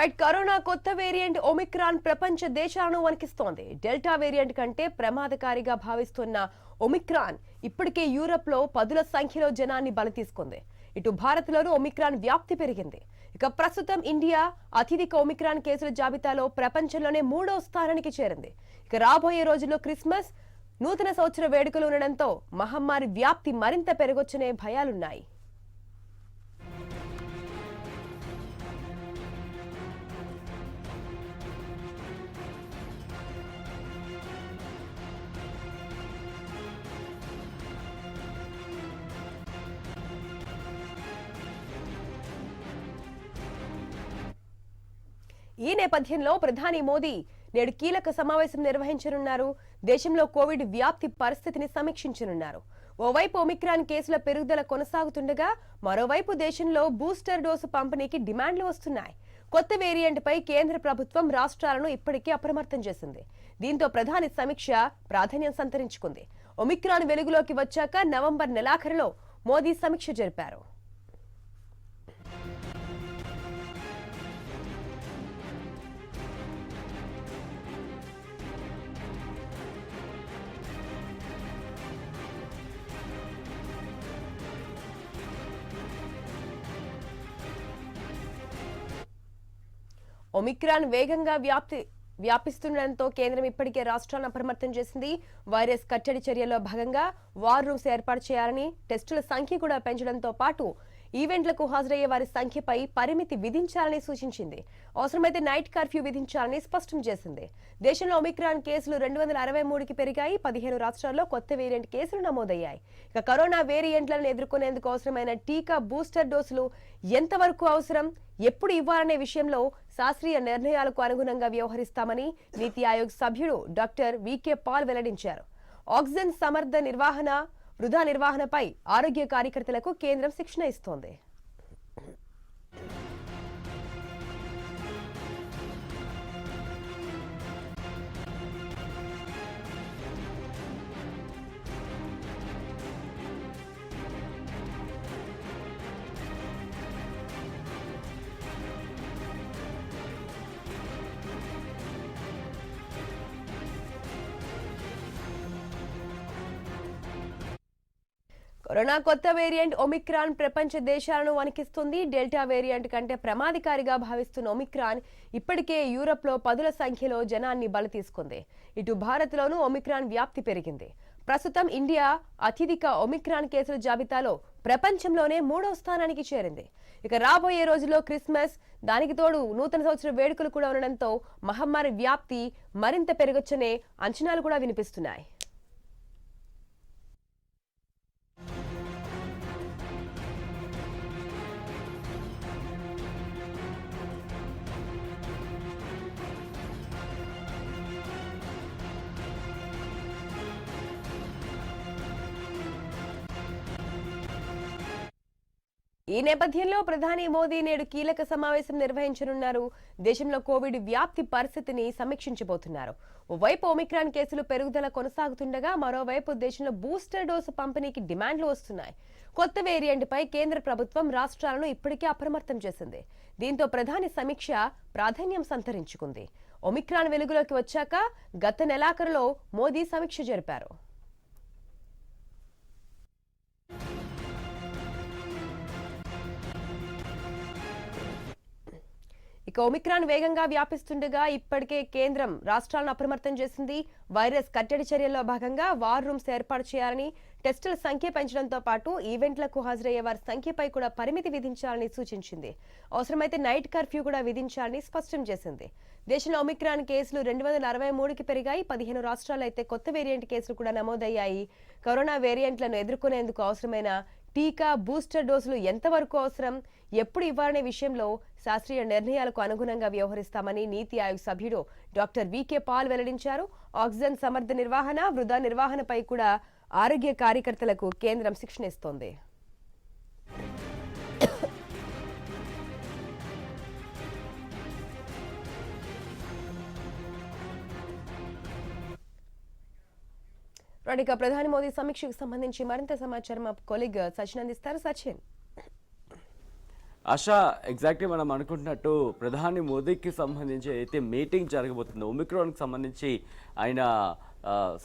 Right corona కొత్త variant Omicron ప్రపంచ దేశాలను వణికిస్తోంది. డెల్టా వేరియంట్ కంటే ప్రమాదకారిగా భావిస్తున్న ఒమిక్రాన్ ఇప్పటికే యూరప్ లో పదుల సంఖ్యలో జనాన్ని బలి తీసుకుంది. ఇటు భారత్లోనూ ఒమిక్రాన్ వ్యాప్తి పెరిగింది. ఇక ప్రస్తుతం ఇండియా అత్యధిక ఒమిక్రాన్ కేసుల జాబితాలో ప్రపంచంలోనే 3వ స్థానానికి చేరింది. ఇక రాబోయే రోజుల్లో క్రిస్మస్, నూతన సంవత్సర వేడుకలు ఉండడంతో మహమ్మారి వ్యాప్తి మరింత పెరగొచ్చనే భయాలున్నాయి. ఈ నేపథ్యంలో ప్రధాని మోదీ నేడు కీలక సమావేశం నిర్వహించనున్నారు. దేశంలో కోవిడ్ వ్యాప్తి పరిస్థితిని సమీక్షించనున్నారు. ఓవైపు ఒమిక్రాన్ కేసుల పెరుగుదల కొనసాగుతుండగా మరోవైపు దేశంలో బూస్టర్ డోసు పంపిణీకి డిమాండ్లు వస్తున్నాయి. కొత్త వేరియంట్ పై కేంద్ర ప్రభుత్వం రాష్ట్రాలను ఇప్పటికే అప్రమత్తం చేసింది. దీంతో ప్రధాని సమీక్ష ప్రాధాన్యం సంతరించుకుంది. ఒమిక్రాన్ వెలుగులోకి వచ్చాక నవంబర్ నెలాఖరులో మోదీ సమీక్ష జరిపారు. ఒమిక్రాన్ వేగంగా వ్యాపిస్తుండటంతో కేంద్రం ఇప్పటికే రాష్ట్రాలను అప్రమత్తం చేసింది. వైరస్ కట్టడి చర్యల్లో భాగంగా వార్ రూమ్స్ ఏర్పాటు చేయాలని, టెస్టుల సంఖ్య కూడా పెంచడంతో పాటు ఈవెంట్లకు హాజరయ్యే వారి సంఖ్యపై పరిమితి విధించాలని సూచించింది. అవసరమైతే నైట్ కర్ఫ్యూ విధించాలని స్పష్టం చేసింది. దేశంలో ఒమిక్రాన్ కేసులు 263కి పెరిగాయి. 15 రాష్ట్రాల్లో కొత్త వేరియంట్ కేసులు నమోదయ్యాయి. ఇక కరోనా వేరియంట్లను ఎదుర్కొనేందుకు అవసరమైన టీకా, బూస్టర్ డోసులు ఎంతవరకు అవసరం, ఎప్పుడు ఇవ్వాలనే విషయంలో శాస్త్రీయ నిర్ణయాలకు అనుగుణంగా వ్యవహరిస్తామని నీతి ఆయోగ్ సభ్యుడు డాక్టర్ వికే పాల్ వెల్లడించారు. ఆక్సిజన్ సమర్థ నిర్వహణ, వృధా నిర్వహణపై ఆరోగ్య కార్యకర్తలకు కేంద్రం శిక్షణ ఇస్తోంది. కరోనా కొత్త వేరియంట్ ఒమిక్రాన్ ప్రపంచ దేశాలను వణికిస్తుంది. డెల్టా వేరియంట్ కంటే ప్రమాదకారిగా భావిస్తున్న ఒమిక్రాన్ ఇప్పటికే యూరప్ లో పదుల సంఖ్యలో జనాన్ని బలి తీసుకుంది. ఇటు భారత్లోనూ ఒమిక్రాన్ వ్యాప్తి పెరిగింది. ప్రస్తుతం ఇండియా అత్యధిక ఒమిక్రాన్ కేసుల జాబితాలో ప్రపంచంలోనే 3వ స్థానానికి చేరింది. ఇక రాబోయే రోజుల్లో క్రిస్మస్, దానికి తోడు నూతన సంవత్సర వేడుకలు కూడా ఉండడంతో మహమ్మారి వ్యాప్తి మరింత పెరగొచ్చనే అంచనాలు కూడా వినిపిస్తున్నాయి. ఈ నేపథ్యంలో ప్రధాని మోదీ నేడు కీలక సమావేశం నిర్వహించనున్నారు. దేశంలో కోవిడ్ వ్యాప్తి పరిస్థితిని సమీక్షించబోతున్నారు. ఓవైపు ఒమిక్రాన్ కేసులు పెరుగుదల కొనసాగుతుండగా మరోవైపు దేశంలో బూస్టర్ డోసు పంపిణీకి డిమాండ్లు వస్తున్నాయి. కొత్త వేరియంట్ పై కేంద్ర ప్రభుత్వం రాష్ట్రాలను ఇప్పటికే అప్రమత్తం చేసింది. దీంతో ప్రధాని సమీక్ష ప్రాధాన్యం సంతరించుకుంది. ఒమిక్రాన్ వెలుగులోకి వచ్చాక గత నెలాఖరులో మోదీ సమీక్ష జరిపారు. ఇక ఒమిక్రాన్ వేగంగా వ్యాపిస్తుండగా ఇప్పటికే కేంద్రం రాష్ట్రాలను అప్రమత్తం చేసింది. వైరస్ కట్టడి చర్యల్లో భాగంగా వార్ రూమ్స్ ఏర్పాటు చేయాలని, టెస్టుల సంఖ్య పెంచడంతో పాటు ఈవెంట్లకు హాజరయ్యే వారి సంఖ్యపై కూడా పరిమితి విధించాలని సూచించింది. అవసరమైతే నైట్ కర్ఫ్యూ కూడా విధించాలని స్పష్టం చేసింది. దేశంలో ఒమిక్రాన్ కేసులు 263కి పెరిగాయి. 15 రాష్ట్రాల్లో అయితే కొత్త వేరియంట్ కేసులు కూడా నమోదయ్యాయి. కరోనా వేరియంట్లను ఎదుర్కొనేందుకు అవసరమైన టీకా, బూస్టర్ డోసులు ఎంతవరకు అవసరం, ఎప్పుడు ఇవ్వాలనే విషయంలో శాస్త్రీయ నిర్ణయాలకు అనుగుణంగా వ్యవహరిస్తామని నీతి ఆయోగ్ సభ్యుడు డాక్టర్ వికే పాల్ వెల్లడించారు. ఆక్సిజన్ సమర్థ నిర్వహణ, వృధా నిర్వహణపై కూడా ఆరోగ్య కార్యకర్తలకు కేంద్రం శిక్షణ ఇస్తోంది. ప్రధాని మోదీ సమీక్షకు సంబంధించి మరింత సమాచారం మా కొలీగ్ సచిన్ అందిస్తారు. సచిన్. ఆశా ఎగ్జాక్ట్లీ మనం అనుకుంటున్నట్టు ప్రధాని మోదీకి సంబంధించి అయితే మీటింగ్ జరగబోతుందో ఒమిక్రాన్కి సంబంధించి ఆయన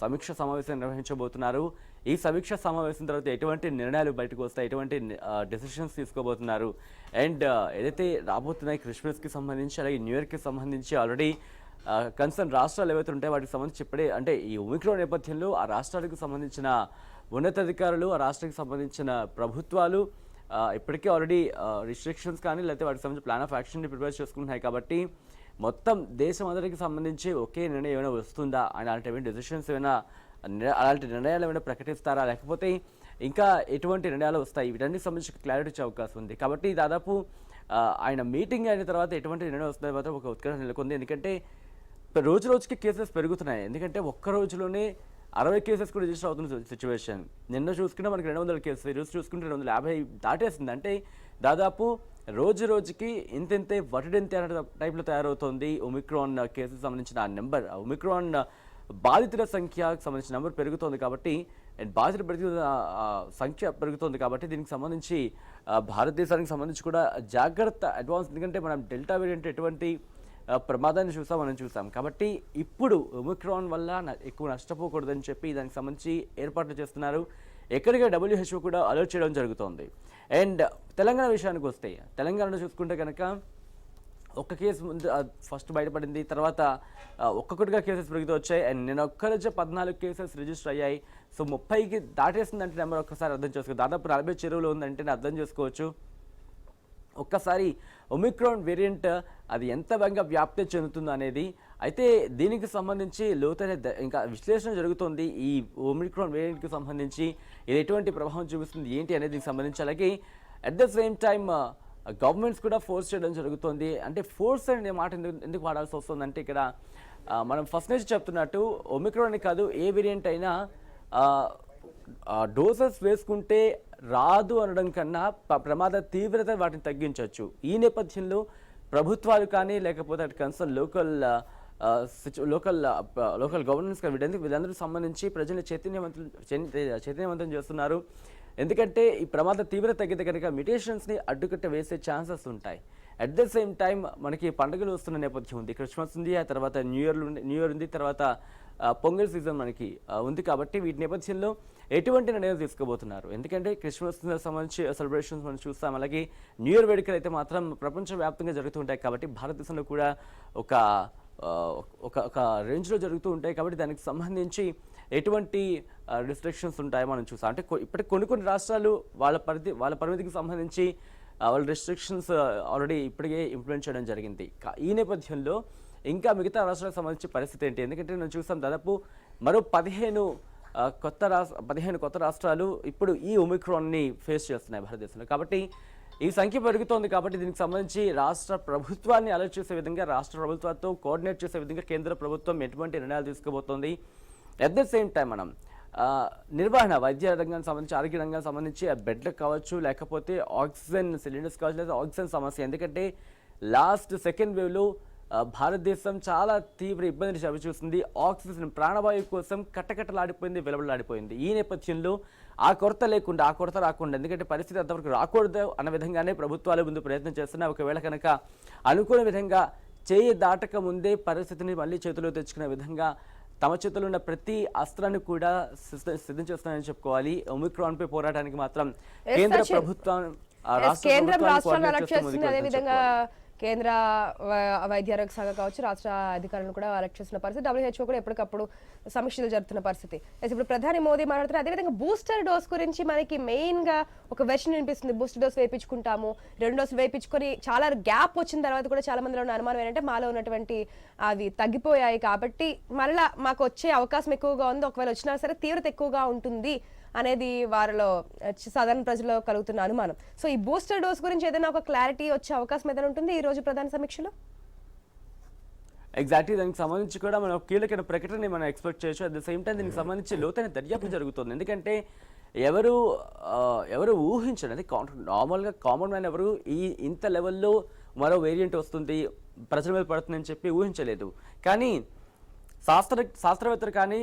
సమీక్ష సమావేశం నిర్వహించబోతున్నారు. ఈ సమీక్ష సమావేశం తర్వాత ఎటువంటి నిర్ణయాలు బయటకు వస్తాయి, ఎటువంటి డెసిషన్స్ తీసుకోబోతున్నారు అండ్ ఏదైతే రాబోతున్నాయి క్రిస్మస్కి సంబంధించి అలాగే న్యూ ఇయర్కి సంబంధించి ఆల్రెడీ కన్సర్న్ రాష్ట్రాలు ఏవైతే ఉంటాయో వాటికి సంబంధించి ఇప్పుడే అంటే ఈ ఒమిక్రాన్ నేపథ్యంలో ఆ రాష్ట్రాలకు సంబంధించిన ఉన్నతాధికారులు ఆ రాష్ట్రానికి సంబంధించిన ప్రభుత్వాలు ఇప్పటికే ఆల్రెడీ రిస్ట్రిక్షన్స్ కానీ లేకపోతే వాటికి సంబంధించి ప్లాన్ ఆఫ్ యాక్షన్ని ప్రిపేర్ చేసుకుంటున్నాయి. కాబట్టి మొత్తం దేశం అందరికి సంబంధించి ఒకే నిర్ణయం ఏమైనా వస్తుందా, అలాంటి డెసిషన్స్ ఏమైనా అలాంటి నిర్ణయాలు ఏమైనా ప్రకటిస్తారా, లేకపోతే ఇంకా ఎటువంటి నిర్ణయాలు వస్తాయి, వీటన్నిటికి సంబంధించి క్లారిటీ ఇచ్చే అవకాశం ఉంది. కాబట్టి దాదాపు ఆయన మీటింగ్ అయిన తర్వాత ఎటువంటి నిర్ణయం వస్తుంది మాత్రం ఒక ఉత్కంఠ నెలకొంది. ఎందుకంటే రోజు రోజుకి కేసెస్ పెరుగుతున్నాయి. ఎందుకంటే ఒక్క రోజులోనే 60 కేసెస్ కూడా రిజిస్టర్ అవుతున్న సిచ్యువేషన్. నిన్న చూసుకుంటే మనకి 200 కేసులు, ఈరోజు చూసుకుంటే 250 దాటేస్తుంది. అంటే దాదాపు రోజు రోజుకి ఇంతే వటిడింతే అనే టైప్లో తయారవుతుంది ఒమిక్రాన్ కేసుకు సంబంధించిన ఆ నెంబర్. ఒమిక్రాన్ బాధితుల సంఖ్యకు సంబంధించిన నెంబర్ పెరుగుతోంది. కాబట్టి బాధితులు పెరుగుతున్న సంఖ్య పెరుగుతోంది. కాబట్టి దీనికి సంబంధించి భారతదేశానికి సంబంధించి కూడా జాగ్రత్త అడ్వాన్స్. ఎందుకంటే మనం డెల్టా వేరియంట్ ఎటువంటి ప్రమాదాన్ని మనం చూసాం. కాబట్టి ఇప్పుడు ఒమిక్రాన్ వల్ల ఎక్కువ నష్టపోకూడదని చెప్పి దానికి సంబంధించి ఏర్పాట్లు చేస్తున్నారు. ఎక్కడిగా WHO కూడా అలర్ట్ చేయడం జరుగుతోంది. అండ్ తెలంగాణ విషయానికి వస్తే తెలంగాణలో చూసుకుంటే కనుక ఒక్క కేసు ముందు ఫస్ట్ బయటపడింది, తర్వాత ఒక్కొక్కటిగా కేసెస్ పెరుగుతూ వచ్చాయి. అండ్ నేను ఒక్కరోజు 14 కేసెస్ రిజిస్టర్ అయ్యాయి. సో 30కి దాటేస్తుందంటే నెంబర్ ఒక్కసారి అర్థం చేసుకోవచ్చు. దాదాపు 40 చెరువులు ఉందంటే అర్థం చేసుకోవచ్చు. ఒక్కసారి ఒమిక్రాన్ వేరియంట్ అది ఎంత వేగంగా వ్యాప్తి చెందుతుందో అనేది. అయితే దీనికి సంబంధించి లోతైన ఇంకా విశ్లేషణ జరుగుతుంది. ఈ ఒమిక్రాన్ వేరియంట్కి సంబంధించి ఇది ఎటువంటి ప్రభావం చూపిస్తుంది ఏంటి అనేది దీనికి సంబంధించి. అలాగే at the same time governments కూడా ఫోర్స్ చేయడం జరుగుతుంది. అంటే ఫోర్స్ అనే మాట ఎందుకు వాడాల్సి వస్తుందంటే ఇక్కడ మనం ఫస్ట్ నుంచి చెప్తున్నట్టు ఒమిక్రాన్ కాదు ఏ వేరియంట్ అయినా డోసెస్ వేసుకుంటే రాదు అనడం కన్నా ప్రమాద తీవ్రత వాటిని తగ్గించవచ్చు. ఈ నేపథ్యంలో ప్రభుత్వాలు కానీ లేకపోతే అటు కన్సర్న్ లోకల్ గవర్నెన్స్ కానీ వీళ్ళందరికీ సంబంధించి ప్రజల్ని చైతన్యవంతం చేస్తున్నారు. ఎందుకంటే ఈ ప్రమాద తీవ్రత తగ్గితే కనుక మిటేషన్స్ని అడ్డుకట్ట వేసే ఛాన్సెస్ ఉంటాయి. అట్ ద సేమ్ టైం మనకి పండుగలు వస్తున్న నేపథ్యం ఉంది. క్రిస్మస్ ఉంది, ఆ తర్వాత న్యూ ఇయర్ ఉంది, తర్వాత పొంగల్ సీజన్ మనకి ఉంది. కాబట్టి వీటి నేపథ్యంలో ఎటువంటి నిర్ణయం తీసుకోబోతున్నారు? ఎందుకంటే క్రిస్మస్ సంబంధించి సెలబ్రేషన్స్ మనం చూస్తాం. అలాగే న్యూ ఇయర్ వేడుకలు అయితే మాత్రం ప్రపంచవ్యాప్తంగా జరుగుతూ ఉంటాయి. కాబట్టి భారతదేశంలో కూడా ఒక రేంజ్లో జరుగుతూ ఉంటాయి. కాబట్టి దానికి సంబంధించి ఎటువంటి రిస్ట్రిక్షన్స్ ఉంటాయో మనం చూస్తాం. అంటే ఇప్పటికి కొన్ని రాష్ట్రాలు వాళ్ళ పరిమితికి సంబంధించి వాళ్ళ రిస్ట్రిక్షన్స్ ఆల్రెడీ ఇప్పటికే ఇంప్లిమెంట్ చేయడం జరిగింది. ఈ నేపథ్యంలో ఇంకా మిగతా రాష్ట్రాలకు సంబంధించి పరిస్థితి ఏంటి? ఎందుకంటే మనం చూస్తాం దాదాపు మరో 15 కొత్త రాష్ట్రాలు ఇప్పుడు ఈ ఒమిక్రాన్ని ఫేస్ చేస్తున్నాయి భారతదేశంలో. కాబట్టి ఈ సంఖ్య పెరుగుతోంది. కాబట్టి దీనికి సంబంధించి రాష్ట్ర ప్రభుత్వాన్ని అలర్ట్ చేసే విధంగా, రాష్ట్ర ప్రభుత్వాలతో కోఆర్డినేట్ చేసే విధంగా కేంద్ర ప్రభుత్వం ఎటువంటి నిర్ణయాలు తీసుకోబోతోంది. అట్ ద సేమ్ టైం మనం నిర్వహణ వైద్య రంగానికి సంబంధించి, ఆరోగ్య రంగానికి సంబంధించి బెడ్లకు కావచ్చు, లేకపోతే ఆక్సిజన్ సిలిండర్స్ కావచ్చు, లేదా ఆక్సిజన్ సమస్య. ఎందుకంటే లాస్ట్ సెకండ్ వేవ్లో భారతదేశం చాలా తీవ్ర ఇబ్బందిని చవిచూస్తుంది. ఆక్సిజన్ ప్రాణవాయువు కోసం కట్టకట్టలాడిపోయింది, విలవలాడిపోయింది. ఈ నేపథ్యంలో ఆ కొరత రాకుండా, ఎందుకంటే పరిస్థితి అంతవరకు రాకూడదు అన్న విధంగానే ప్రభుత్వాలు ముందు ప్రయత్నం చేస్తున్నాయి. ఒకవేళ కనుక అనుకున్న విధంగా చేయి దాటక ముందే పరిస్థితిని మళ్ళీ చేతిలో తెచ్చుకునే విధంగా తమ చేతుల్లో ఉన్న ప్రతి అస్త్రాన్ని కూడా సిద్ధం చేస్తున్నారని చెప్పుకోవాలి. ఒమిక్రాన్ పై పోరాటానికి మాత్రం కేంద్ర ప్రభుత్వం కేంద్ర వైద్య ఆరోగ్య శాఖ కావచ్చు, రాష్ట్ర అధికారులను కూడా అలర్ట్ చేస్తున్న పరిస్థితి. WHO కూడా ఎప్పటికప్పుడు సమీక్షలు జరుగుతున్న పరిస్థితి. ఇప్పుడు ప్రధాని మోదీ మాట్లాడుతున్నారు. అదేవిధంగా బూస్టర్ డోస్ గురించి మనకి మెయిన్ గా ఒక వెర్షన్ వినిపిస్తుంది. బూస్టర్ డోస్ వేయించుకుంటాము, 2 డోసులు వేయించుకొని చాలా గ్యాప్ వచ్చిన తర్వాత కూడా చాలా మందిలో ఉన్న అనుమానం ఏంటంటే మాలో ఉన్నటువంటి అవి తగ్గిపోయాయి కాబట్టి మళ్ళా మాకు వచ్చే అవకాశం ఎక్కువగా ఉంది, ఒకవేళ వచ్చినా సరే తీవ్రత ఎక్కువగా ఉంటుంది అనేది వారిలో సాధారణ ప్రజల్లో కలుగుతున్న అనుమానం. సో ఈ బూస్టర్ డోస్ గురించి ఏదైనా ఒక క్లారిటీ వచ్చే అవకాశం ఏదైనా ఉంటుంది ఈ రోజు ప్రధాన సమీక్షలో? ఎగ్జాక్ట్లీ దానికి సంబంధించి కూడా మనం కీలకమైన ప్రకటన మనం ఎక్స్పెక్ట్ చేయొచ్చు. అట్ ద సేమ్ టైం దీనికి సంబంధించి లోతైన దర్యాప్తు జరుగుతుంది. ఎందుకంటే ఎవరు ఊహించండి, అది నార్మల్గా కామన్ మ్యాన్ ఎవరు ఇంత లెవెల్లో మరో వేరియంట్ వస్తుంది, ప్రజల మీద పడుతుందని చెప్పి ఊహించలేదు. కానీ శాస్త్రవేత్తలు కానీ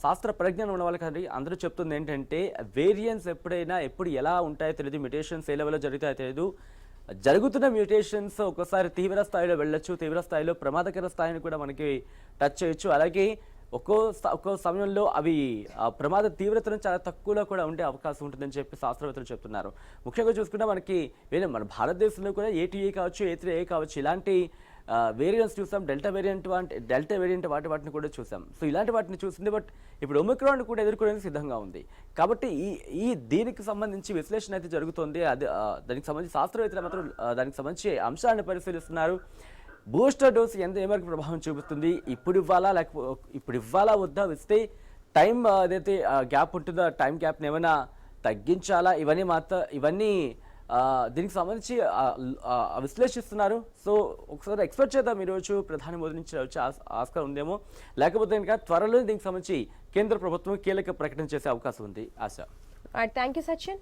శాస్త్ర ప్రజ్ఞానం ఉన్న వాళ్ళు కానీ అందరూ చెప్తుంది ఏంటంటే వేరియంట్స్ ఎప్పుడు ఎలా ఉంటాయో తెలియదు, మ్యుటేషన్స్ ఏ లెవెల్లో జరుగుతాయో తెలియదు. జరుగుతున్న మ్యూటేషన్స్ ఒక్కోసారి తీవ్ర స్థాయిలో వెళ్ళొచ్చు, తీవ్ర స్థాయిలో ప్రమాదకర స్థాయిని కూడా మనకి టచ్ చేయొచ్చు. అలాగే ఒక్కో సమయంలో అవి ప్రమాద తీవ్రతను చాలా తక్కువలో కూడా ఉండే అవకాశం ఉంటుందని చెప్పి శాస్త్రవేత్తలు చెప్తున్నారు. ముఖ్యంగా చూసుకుంటే మనకి మన భారతదేశంలో కూడా A2A కావచ్చు, A3A కావచ్చు, ఇలాంటి వేరియంట్స్ చూసాం. డెల్టా వేరియంట్ వాటిని కూడా చూసాం. సో ఇలాంటి వాటిని చూసింది. బట్ ఇప్పుడు ఒమిక్రాన్ కూడా ఎదుర్కొనేందుకు సిద్ధంగా ఉంది. కాబట్టి దీనికి సంబంధించి విశ్లేషణ అయితే జరుగుతుంది. అది దానికి సంబంధించి శాస్త్రవేత్తలు మాత్రం దానికి సంబంధించి అంశాలను పరిశీలిస్తున్నారు. బూస్టర్ డోస్ ఏ మేరకు ప్రభావం చూపిస్తుంది, ఇప్పుడు ఇవ్వాలా వద్దా, ఇస్తే టైం ఏదైతే గ్యాప్ ఉంటుందో టైం గ్యాప్ని ఏమైనా తగ్గించాలా, ఇవన్నీ దీనికి సంబంధించి విశ్లేషిస్తున్నారు. సో ఒకసారి ఎక్స్పెక్ట్ చేద్దాం ఈరోజు ప్రధాని మోదీ నుంచి వచ్చే ఆస్కారం ఉందేమో, లేకపోతే ఇంకా త్వరలో దీనికి సంబంధించి కేంద్ర ప్రభుత్వం కీలక ప్రకటన చేసే అవకాశం ఉంది. ఆశ. Thank you Sachin.